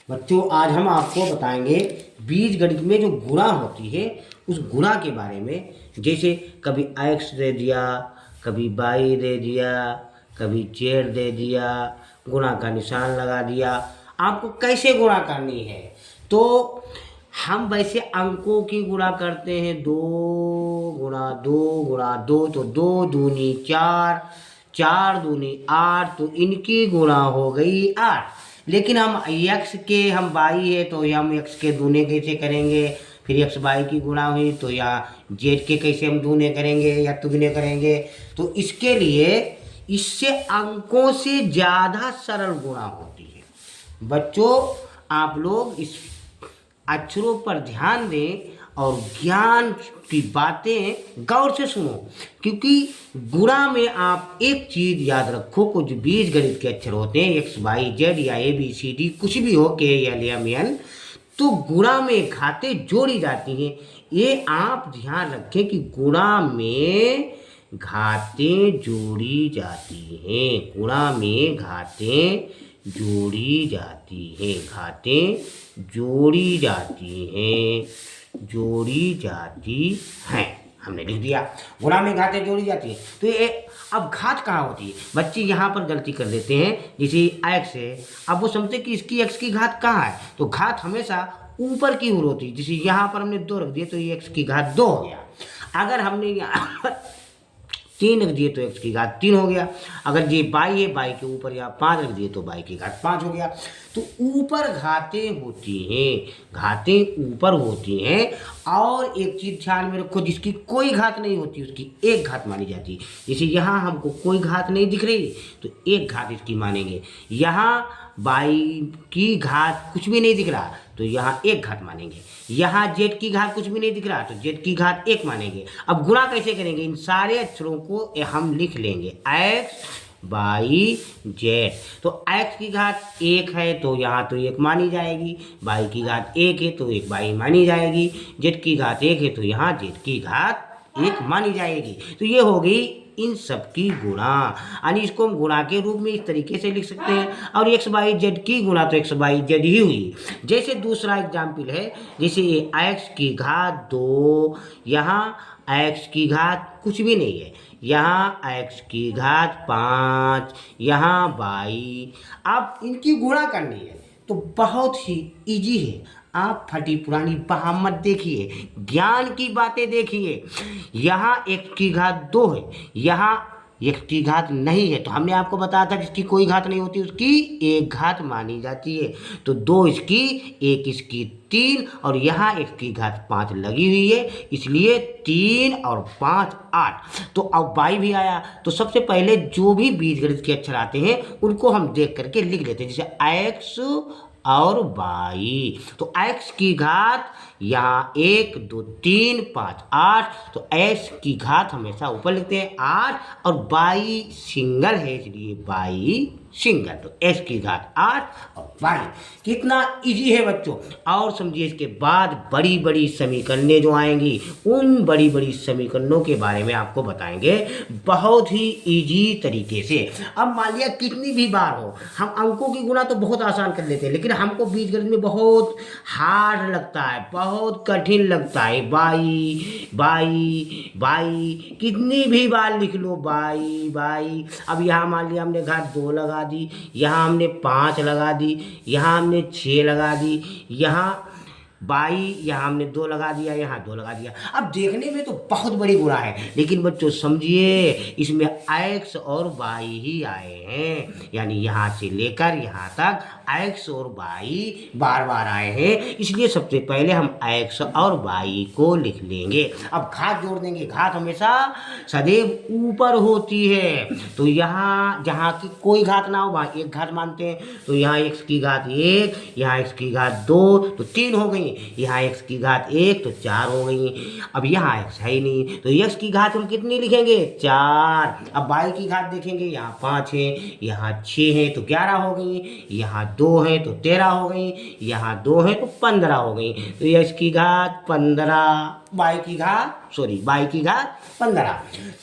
बच्चों आज हम आपको बताएंगे बीज गणित में जो गुणा होती है उस गुणा के बारे में। जैसे कभी एक्स दे दिया, कभी वाई दे दिया, कभी जेड दे दिया, गुणा का निशान लगा दिया। आपको कैसे गुणा करनी है तो हम वैसे अंकों की गुणा करते हैं। 2 तो 2 दूनी 4, 4 दूनी 8, तो इनकी गुणा हो गई 8। लेकिन हम यक्स के हम बाई है तो हम यक्स के दूने कैसे करेंगे, फिर यक्स बाई की गुणा हुई तो या जेड के कैसे हम दूने करेंगे या तुगने करेंगे। तो इसके लिए इससे अंकों से ज़्यादा सरल गुणा होती है। बच्चों आप लोग इस अक्षरों पर ध्यान दें और ज्ञान की बातें गौर से सुनो, क्योंकि गुणा में आप एक चीज़ याद रखो, कुछ बीज गणित के अक्षर होते हैं एक्स वाई जेड या ए बी सी डी कुछ भी हो, के एल एम एन, तो गुणा में घातें जोड़ी जाती हैं। ये आप ध्यान रखें कि गुणा में घातें जोड़ी जाती हैं, गुणा में घातें जोड़ी जाती हैं, घातें जोड़ी जाती हैं, जोड़ी जाती हैं। हमने लिख दिया गुणा में घातें जोड़ी जाती हैं। तो ये अब घात कहाँ होती है? बच्चे यहाँ पर गलती कर देते हैं, जैसे एक्स है, अब वो समझते कि इसकी एक्स की घात कहाँ है, तो घात हमेशा ऊपर की ओर होती है। जैसे यहाँ पर हमने 2 रख दिए तो ये एक्स की घात 2 हो गया। अगर हमने यहाँ 3 रख दिए तो एक्स की घात 3 हो गया। अगर ये बाई है, बाई के ऊपर या 5 रख दिए तो बाई की घात 5 हो गया। तो ऊपर घातें होती हैं, घातें ऊपर होती हैं। और एक चीज़ ध्यान में रखो, जिसकी कोई घात नहीं होती उसकी एक घात मानी जाती है। जैसे यहाँ हमको कोई घात नहीं दिख रही तो एक घात इसकी मानेंगे। यहाँ बाई की घात कुछ भी नहीं दिख रहा तो यहाँ एक घात मानेंगे। यहाँ जेड की घात कुछ भी नहीं दिख रहा तो जेड की घात 1 मानेंगे। अब गुणा कैसे करेंगे? इन सारे अक्षरों को हम लिख लेंगे एक्स बाई जेड। तो एक्स की घात 1 है तो यहाँ तो 1 मानी जाएगी, बाई की घात 1 है तो 1 बाई मानी जाएगी, जेड की घात 1 है तो यहाँ जेड की घात 1 मानी जाएगी। तो ये हो गई इन सब की गुणा, यानी इसको हम गुणा के रूप में इस तरीके से लिख सकते हैं। और एक्स बाई जेड की गुणा तो एक्स बाई जेड ही हुई। जैसे दूसरा एग्जाम्पल है, जैसे ये एक्स की घात 2, यहाँ एक्स की घात कुछ भी नहीं है, यहाँ एक्स की घात 5, यहाँ बाई। अब इनकी गुणा करनी है तो बहुत ही इजी है। आप फटी पुरानी बहाम मत देखिए, ज्ञान की बातें देखिए। यहाँ एक्स की घात 2 है, यहाँ एक्स की घात नहीं है, तो हमने आपको बताया था जिसकी कोई घात नहीं होती उसकी एक घात मानी जाती है। तो 2 इसकी, 1 इसकी 3, और यहाँ एक्स की घात 5 लगी हुई है, इसलिए 3 और 5 8। तो अब बाई भी आया, तो सबसे पहले जो भी बीजगणित के अक्षर आते हैं उनको हम देख करके लिख लेते हैं। जैसे एक्स और बाई, तो एक्स की घात यहाँ 1 2 3 5 8, तो एक्स की घात हमेशा ऊपर लिखते हैं 8, और बाई सिंगल है इसलिए बाई सिंगल, तो एक्स की घात 8 और बाई। कितना इजी है बच्चों। और समझिए इसके बाद बड़ी बड़ी समीकरणें जो आएंगी उन बड़ी बड़ी समीकरणों के बारे में आपको बताएंगे बहुत ही इजी तरीके से। अब मान लिया कितनी भी बार हो, हम अंकों की गुणा तो बहुत आसान कर लेते हैं, लेकिन हमको बीजगणित में बहुत हार्ड लगता है, बहुत कठिन लगता है। बाई बाई बाई कितनी भी बार लिख लो, बाई बाई। अब यहाँ मान लिया हमने घात 2 लगा दी, यहाँ हमने 5 लगा दी, यहाँ हमने 6 लगा दी, यहाँ बाई, यहाँ हमने 2 लगा दिया, यहाँ 2 लगा दिया। अब देखने में तो बहुत बड़ी गुणा है, लेकिन बच्चों समझिए इसमें एक्स और बाई ही आए हैं, यानी यहाँ से लेकर यहाँ तक एक्स और बाई बार बार आए हैं, इसलिए सबसे पहले हम एक्स और बाई को लिख लेंगे। अब घात जोड़ देंगे, घात हमेशा सदैव ऊपर होती है, तो यहाँ जहाँ की कोई घात ना हो वहाँ एक घात मानते हैं। तो यहाँ एक्स की घात 1, यहाँ एक्स की घात 2 तो 3 हो गई, यहाँ एक्स की घात 1 तो 4 हो गई। अब यहाँ एक्स है ही नहीं तो एक्स की घात हम कितनी लिखेंगे? 4। अब बाई की घात देखेंगे, यहाँ 5 है, यहाँ 6 है तो 11 हो गई, यहाँ 2 है तो 13 हो गई, यहाँ 2 है तो 15 हो गई। तो एक्स की घात 15, बाई की घात सॉरी बाई की घात 15।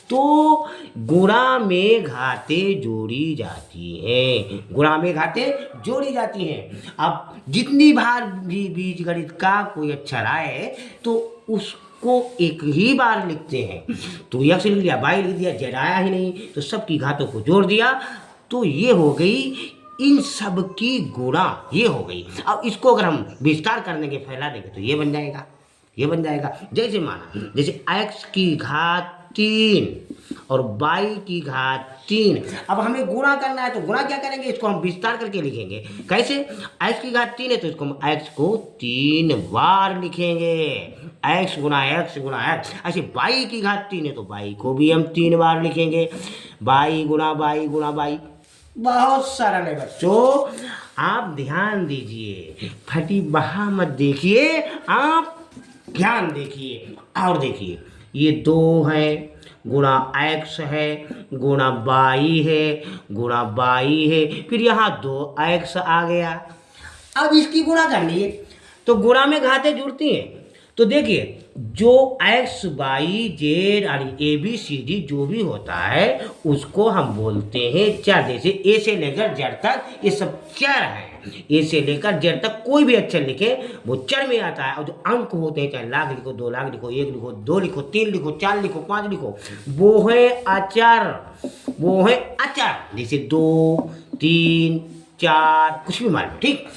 तो गुणा में घातें जोड़ी जाती हैं, गुणा में घातें जोड़ी जाती हैं। अब जितनी बार भी बीजगणित का कोई अक्षर आए तो उसको एक ही बार लिखते हैं। तो यक्स लिख लिया, बाई लिख दिया, जेड आया ही नहीं तो सबकी घातों को जोड़ दिया, तो ये हो गई इन सब की गुणा, ये हो गई। अब इसको अगर हम विस्तार कर देंगे, फैला देंगे तो ये बन जाएगा, ये बन जाएगा। जैसे माना, जैसे x की घात 3 और y की घात 3। अब हमें गुणा करना है तो गुणा क्या करेंगे, इसको हम विस्तार करके लिखेंगे। कैसे, x की घात 3 है तो इसको हम x को 3 बार लिखेंगे, x गुणा x गुणा x। ऐसे y की घात 3 है तो y को भी हम 3 बार लिखेंगे, y गुणा y गुणा y। बहुत सरल है बच्चों, आप ध्यान दीजिए, फटी बहा मत देखिए, आप ध्यान देखिए और देखिए। ये 2 है गुणा x है गुणा y है गुणा y है, फिर यहाँ 2x आ गया। अब इसकी गुणा करनी है तो गुणा में घातें जुड़ती हैं। तो देखिए, जो x y z A B C D जो भी होता है उसको हम बोलते हैं चर। जैसे ए से लेकर जेड तक ये सब चर हैं, ए से लेकर जेड तक कोई भी अक्षर लिखे वो चर में आता है। और जो अंक होते हैं, चाहे लाख लिखो, 2 लाख लिखो, 1 लिखो, 2 लिखो, 3 लिखो, 4 लिखो, 5 लिखो, वो है अचर, वो है अचर। जैसे 2 3 4 कुछ भी मान लो, ठीक।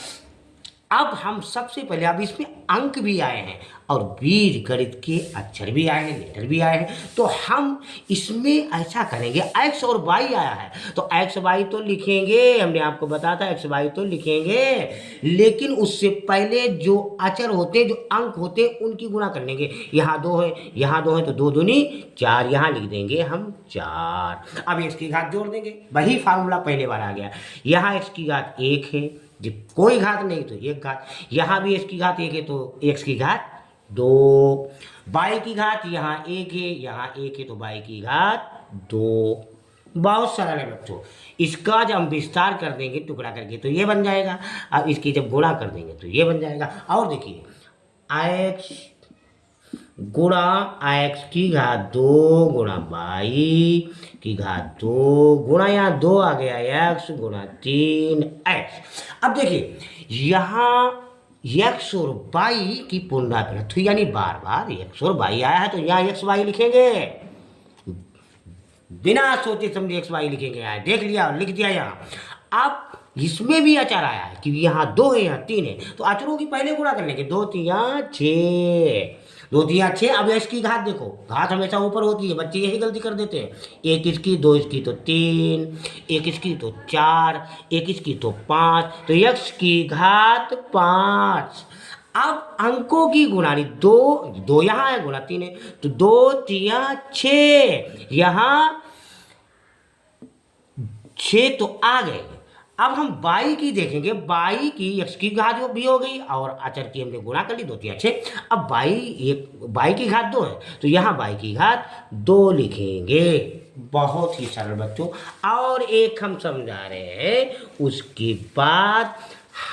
अब हम सबसे पहले, अब इसमें अंक भी आए हैं और बीजगणित के अक्षर भी आए हैं, लेटर भी आए हैं, तो हम इसमें ऐसा करेंगे, x और y आया है तो x y तो लिखेंगे, हमने आपको बताया था x y तो लिखेंगे, लेकिन उससे पहले जो अक्षर होते हैं, जो अंक होते हैं, उनकी गुणा कर लेंगे। यहाँ 2 है, यहाँ 2 है तो 2 दूनी 4, यहाँ लिख देंगे हम 4। अब x की घात जोड़ देंगे, वही फार्मूला पहले बार आ गया। यहाँ x की घात 1 है, जब कोई घात नहीं तो 1 घात, यहाँ भी x की घात 1 है तो x की घात 2, y की घात यहाँ 1 है, यहाँ 1 है तो y की घात 2। बहुत सरल है बच्चों। इसका जब हम विस्तार कर देंगे टुकड़ा करके तो ये बन जाएगा, अब इसकी जब गुणा कर देंगे तो ये बन जाएगा। और देखिए, x गुणा x की घात 2 गुणा y की घात 2 गुणा यहाँ 2 आ गया x गुणा 3x। अब देखिए, यहाँ x और y की पुनरावृत्ति यानी बार बार x और y आया है तो यहाँ x y लिखेंगे, बिना सोचे समझे x y लिखेंगे। यहाँ देख लिया, लिख दिया यहाँ। अब इसमें भी अचर आया है कि यहाँ 2 है यहाँ 3 है तो अचरों की पहले गुणा कर लेंगे, 2 3 6, 2 3 6। अब इसकी घात देखो, घात हमेशा ऊपर होती है, बच्चे यही गलती कर देते हैं। 1 इसकी, 2 इसकी तो 3, 1 इसकी तो 4, 1 इसकी तो 5, तो x की घात 5। अब अंकों की गुणानी 2 यहाँ है, गुणा 3 है तो 2 3 6, यहाँ 6 तो आ गए। अब हम y की देखेंगे, y की x की घात भी हो गई और अचर की हमने गुणा कर ली, 2 3 6। अब y की घात 2 है तो यहाँ y की घात 2 लिखेंगे। बहुत ही सरल बच्चों। और एक हम समझा रहे हैं, उसके बाद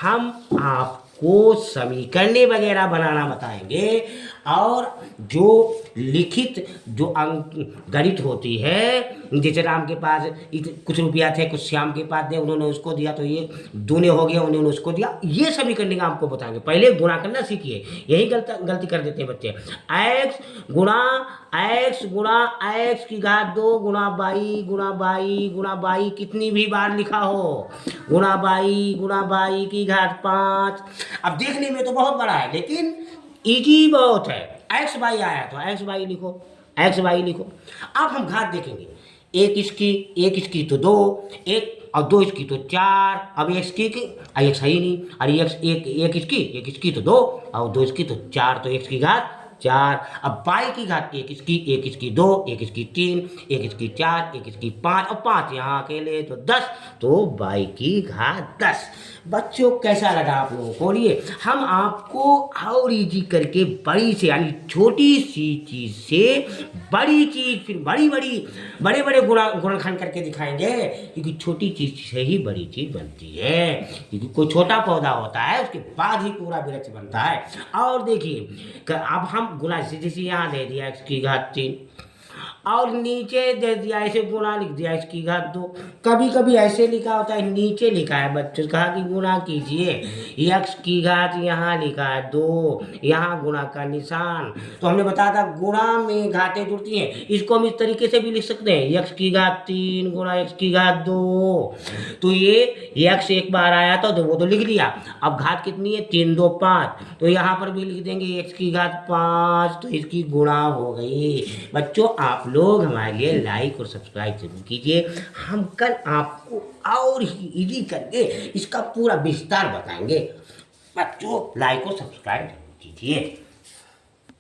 हम आपको समीकरण वगैरह बनाना बताएंगे। और जो लिखित जो अंक गणित होती है, जैसे राम के पास कुछ रुपया थे, कुछ श्याम के पास थे, उन्होंने उसको दिया तो ये दूने हो गया, उन्होंने उसको दिया, ये समीकरण का आपको बताएंगे। पहले गुणा करना सीखिए, यही गलती कर देते हैं बच्चे। x गुणा x की घात 2 गुणा y कितनी भी बार लिखा हो, गुणा y की घात 5। अब देखने में तो बहुत बड़ा है लेकिन इजी बहुत है। x y आया तो x y लिखो। अब हम घात देखेंगे, 1 इसकी तो 2, 1 और 2 इसकी तो 4। अब x की x है ही नहीं, अरे एक इसकी तो 2 और 2 इसकी तो 4, तो x की घात 4। अब y की घात 1 इसकी 2, 1 इसकी 3, 1 इसकी 4, 1 इसकी 5 और 5 यहाँ अकेले तो 10, तो y की घात 10। बच्चों कैसा लगा आप लोगों को? ये हम आपको और इजी करके बड़ी से यानी छोटी सी चीज से बड़ी चीज, फिर बड़े गुणनखंड करके दिखाएंगे, क्योंकि छोटी चीज से ही बड़ी चीज बनती है। क्योंकि कोई छोटा पौधा होता है उसके बाद ही पूरा वृक्ष बनता है। और देखिए, अब हम गुना जैसे यहाँ दे दिया x की घात 3 और नीचे दे दिया ऐसे गुणा लिख दिया इसकी घात 2। कभी कभी ऐसे लिखा होता है, नीचे लिखा है बच्चों, कहा कि गुणा कीजिए, x की घात यहाँ लिखा है 2, यहाँ गुणा का निशान। तो हमने बताया था गुणा में घातें जुड़ती हैं, इसको हम इस तरीके से भी लिख सकते हैं, x की घात 3 गुणा x की घात 2। तो ये x एक बार आया था तो वो तो लिख दिया, अब घात कितनी है 3 2 5, तो यहाँ पर भी लिख देंगे x की घात 5, तो इसकी गुणा हो गई। बच्चों आप लोग हमारे लिए लाइक और सब्सक्राइब जरूर कीजिए, हम कल आपको और ही इजी करके इसका पूरा विस्तार बताएंगे। बच्चों लाइक और सब्सक्राइब कीजिए।